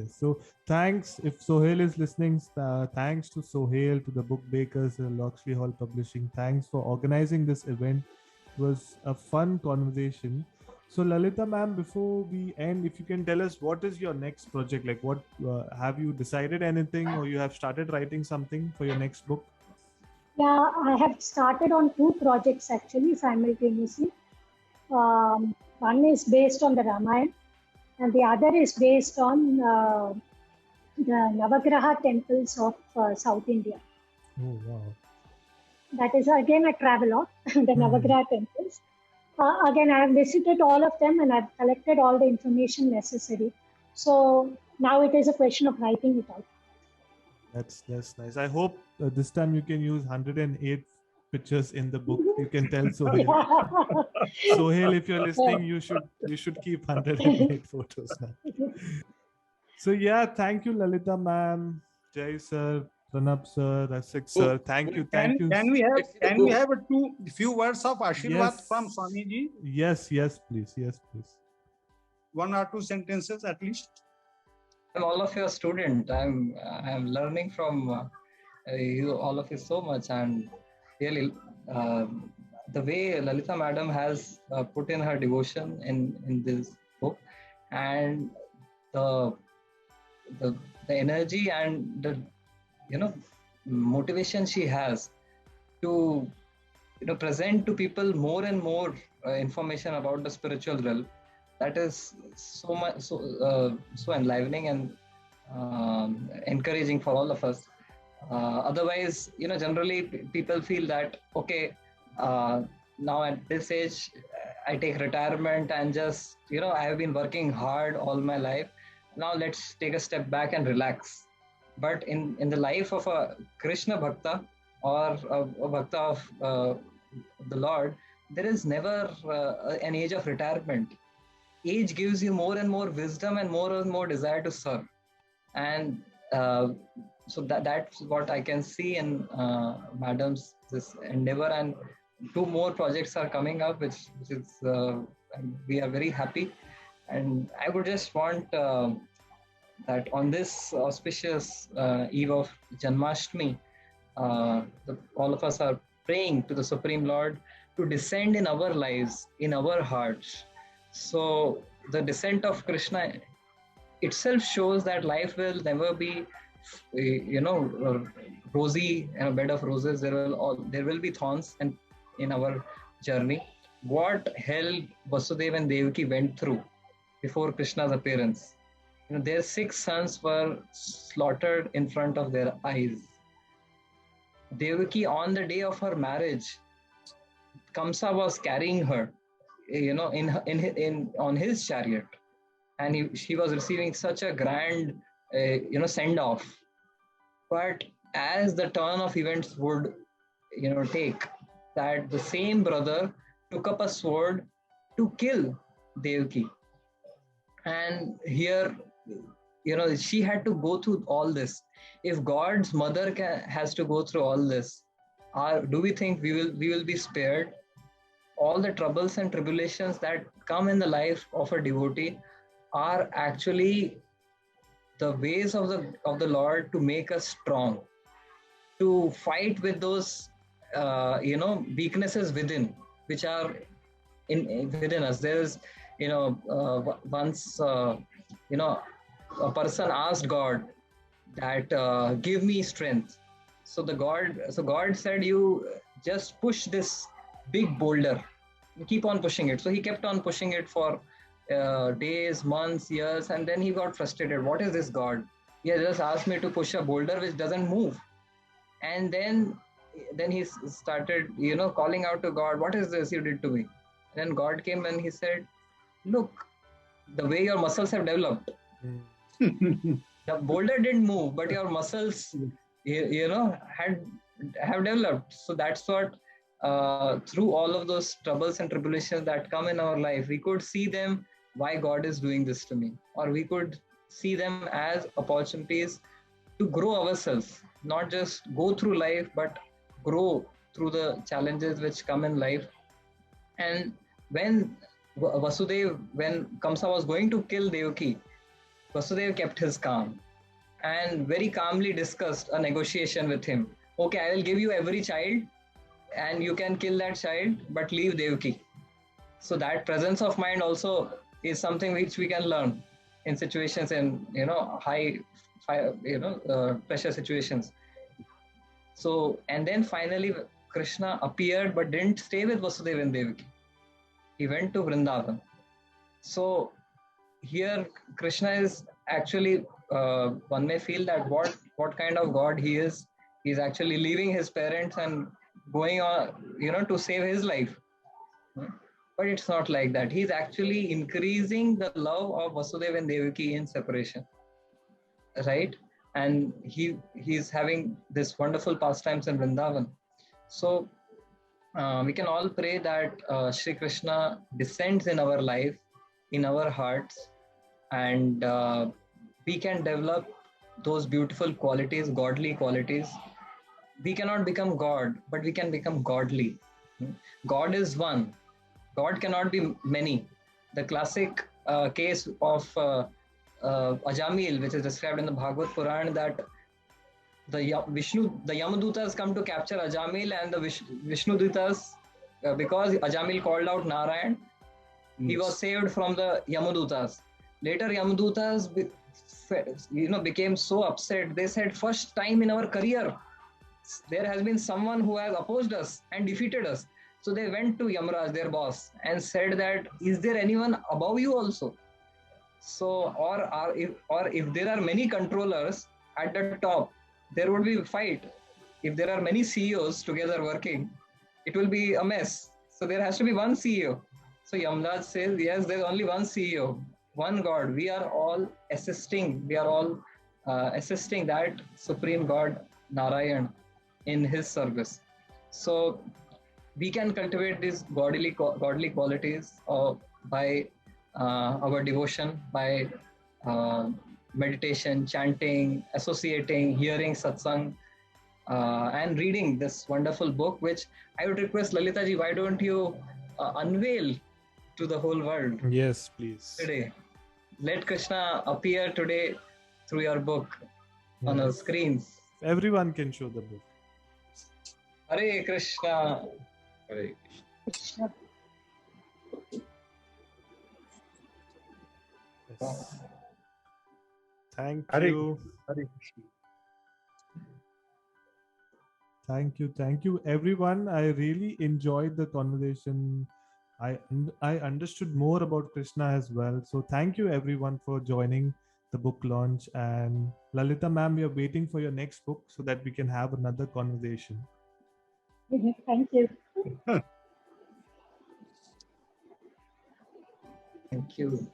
So thanks, if Sohail is listening, thanks to Sohail, to the Book Bakers, Locksley Hall Publishing. Thanks for organizing this event. It was a fun conversation. So Lalitha ma'am, before we end, if you can tell us what is your next project? Like, what have you decided anything, or you have started writing something for your next book? Yeah, I have started on 2 projects actually simultaneously. One is based on the Ramayana, and the other is based on the Navagraha temples of South India. Oh, wow. That is again a travelogue, the Navagraha temples. Again, I have visited all of them and I've collected all the information necessary. So now it is a question of writing it out. That's nice. I hope this time you can use 108 pictures in the book. You can tell Sohail. Sohail, if you're listening, you should keep 108 photos now. So yeah, thank you, Lalitha ma'am, Jai sir, Pranab sir, Rasik sir. Thank you. Can we have a few words of Ashirwad from Swamiji? Yes, please. 1 or 2 sentences at least. I'm all of your student. I'm learning from you, all of you, so much, and really the way Lalitha madam has put in her devotion in this book, and the energy and the motivation she has to present to people more and more information about the spiritual realm. That is so much so enlivening and encouraging for all of us. Otherwise, generally people feel that now at this age I take retirement and just I have been working hard all my life. Now let's take a step back and relax. But in the life of a Krishna bhakta or a bhakta of the Lord, there is never an age of retirement. Age gives you more and more wisdom and more desire to serve, and so that's what I can see in madam's this endeavor. And 2 more projects are coming up, which is we are very happy. And I would just want that on this auspicious eve of Janmashtami, all of us are praying to the Supreme Lord to descend in our lives, in our hearts. So the descent of Krishna itself shows that life will never be, rosy and a bed of roses. There will be thorns and in our journey. What hell Vasudeva and Devaki went through before Krishna's appearance. Their 6 sons were slaughtered in front of their eyes. Devaki, on the day of her marriage, Kamsa was carrying her, on his chariot, and she was receiving such a grand, send off. But as the turn of events would, take, that the same brother took up a sword to kill Devaki, and here, she had to go through all this. If God's mother has to go through all this, do we think we will be spared? All the troubles and tribulations that come in the life of a devotee are actually the ways of the Lord to make us strong, to fight with those weaknesses within, which are within us. There is once a person asked God that give me strength. So God said, you just push this big boulder, keep on pushing it. So he kept on pushing it for days, months, years, and then he got frustrated. What is this, God? He has just asked me to push a boulder which doesn't move. And then he started calling out to God, what is this you did to me? And then God came and he said, look, the way your muscles have developed. The boulder didn't move, but your muscles have developed. So that's what through all of those troubles and tribulations that come in our life, we could see them, why God is doing this to me, or we could see them as opportunities to grow ourselves, not just go through life, but grow through the challenges which come in life. And when Kamsa was going to kill Devaki, Vasudeva kept his calm and very calmly discussed a negotiation with him. Okay, I will give you every child and you can kill that child, but leave Devaki. So that presence of mind also is something which we can learn in situations, in high pressure situations. So, and then finally Krishna appeared but didn't stay with Vasudeva and Devaki. He went to Vrindavan. So here Krishna is actually, one may feel that what kind of God he is. He's actually leaving his parents and going on, to save his life. But it's not like that. He's actually increasing the love of Vasudeva and Devaki in separation, right? And he's having this wonderful pastimes in Vrindavan. So we can all pray that Shri Krishna descends in our life, in our hearts, and we can develop those beautiful qualities, godly qualities. We cannot become God, but we can become godly. God is one. God cannot be many. The classic case of Ajamil, which is described in the Bhagavad Puran, that the Yamadutas come to capture Ajamil, and the Vishnudutas, because Ajamil called out Narayan, he was saved from the Yamadutas. Later, Yamadutas became so upset. They said, first time in our career, there has been someone who has opposed us and defeated us. So they went to Yamraj, their boss, and said that, is there anyone above you also? So, if there are many controllers at the top, there would be a fight. If there are many CEOs together working, it will be a mess. So there has to be one CEO. So Yamraj says, yes, there's only one CEO, one God. We are all assisting. We are all assisting that Supreme God, Narayan, in his service. So we can cultivate these godly qualities by our devotion, by meditation, chanting, associating, hearing satsang, and reading this wonderful book, which I would request Lalitha ji, why don't you unveil to the whole world? Yes, please. Today, let Krishna appear today through your book on our screens. Everyone can show the book. Hare Krishna. Hare Krishna. Yes. Thank Hare you. Krishna. Thank you, everyone. I really enjoyed the conversation. I understood more about Krishna as well. So thank you, everyone, for joining the book launch. And Lalitha ma'am, we are waiting for your next book so that we can have another conversation. Thank you. Thank you. Thank you.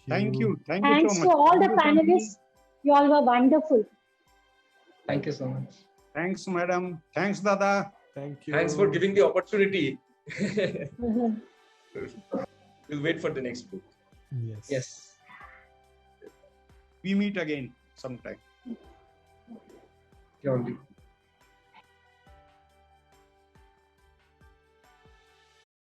Thank you. Thank you Thanks so to much. all the panelists. You all were wonderful. Thank you so much. Thanks, madam. Thanks, Dada. Thank you. Thanks for giving the opportunity. We'll wait for the next book. Yes. Yes. We meet again sometime. Surely.